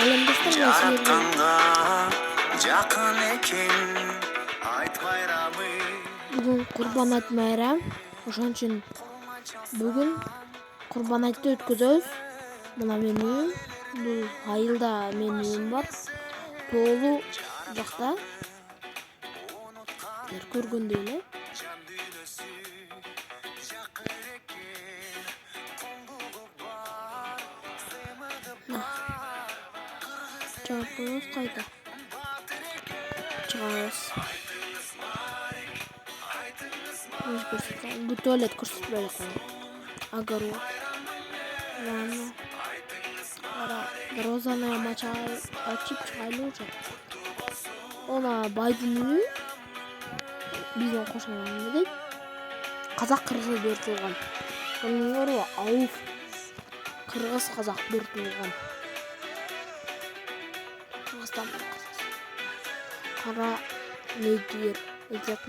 Салам достор, мен Жаратканга жакын экен айт байрамы. бүгүн Курбан айт майрам. Ошон үчүн бүгүн Курбан айтты өткөзөбүз. Мына менин үйүм. Бул айылда менин үйүм бар. Тоолуу жакта. Көргөндөй эле. Чыгабыз кайда? Чыгабыз. Bu tuvalet көрсөтпөй коюм. Агару. Ладно. Розаны açıp чыгайлы уже. Она байдын үйү. Биздин кошуна дейт. Казак кыргыз бери туулган. Ошонун ауф. Кыргыз казак бери туулган. Кыргызстан. Кара негир. Айтат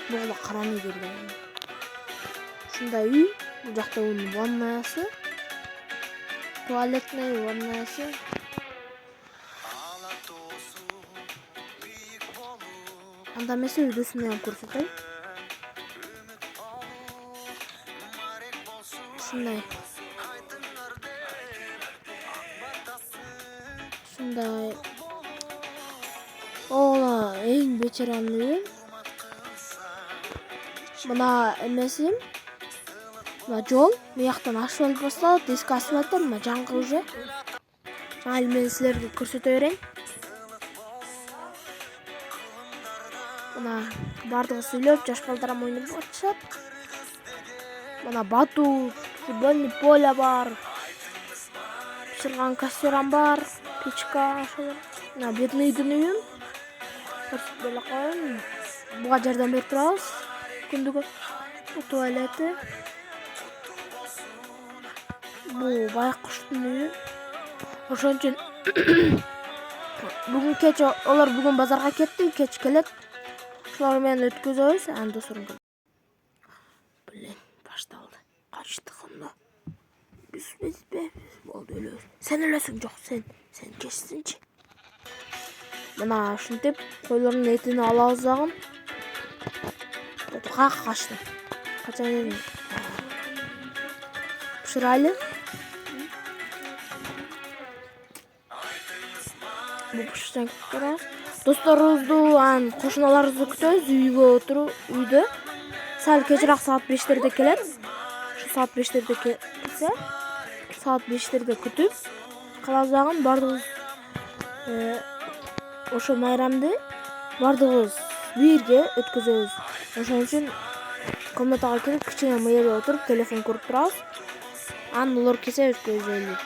болгон кара негир деген. Ушундай үй. Бул жакта унун ваннасы. Туалетный ваннасы. Анда эмесе үйдөсүн ham көрсөтөйүн. Ушундай. Ола эң бечаранын үйү. Мына эмесим. Мына жол мыяктан асфальт башталат, эски асфальттар, мына жаңгы уже. Ал мен силерге көрсөтө берейин. Мына бардыгы сүйлөп, жаш балдар ойноп атышат. Мына батут, футбольный поле бар. Пиширган костерам бар, печка, ошол. Мына бедныйдын үйүн. Көрсөтпөй эле коеюн. Буга жардам берип турабыз. Күндүгө туалети. Бул байкуштун үйү. Ошон үчүн бүгүн кеч олар бүгүн базарга кетти, кеч келет. Ошолор менен өткөзөбүз, анда сурун. Блин, башталды. Качтык анда. Биз болду өлөбүз. Сен өлөсүң, жок, сен кечсиңчи. Мына ушинтип койлордун этин алабыз дагы. Каяка качтым? Качан эле. Пышырайлы. Бул пышырсаң турабыз. Досторубузду, кошуналарыбызды күтөбүз. Үйгө үйдө. Сал кечирээк саат 5-терде келет. Ошо саат 5-терде келсе, саат 5-терде күтүп калабыз дагы. Бардыгыбыз ошо майрамды бардыгыбыз бирге өткөзөбүз. Ошон үчүн комнатага кирип, кичине мыйылып отуруп, телефон көрүп турабыз. Анан улар келсе өткөзөлү.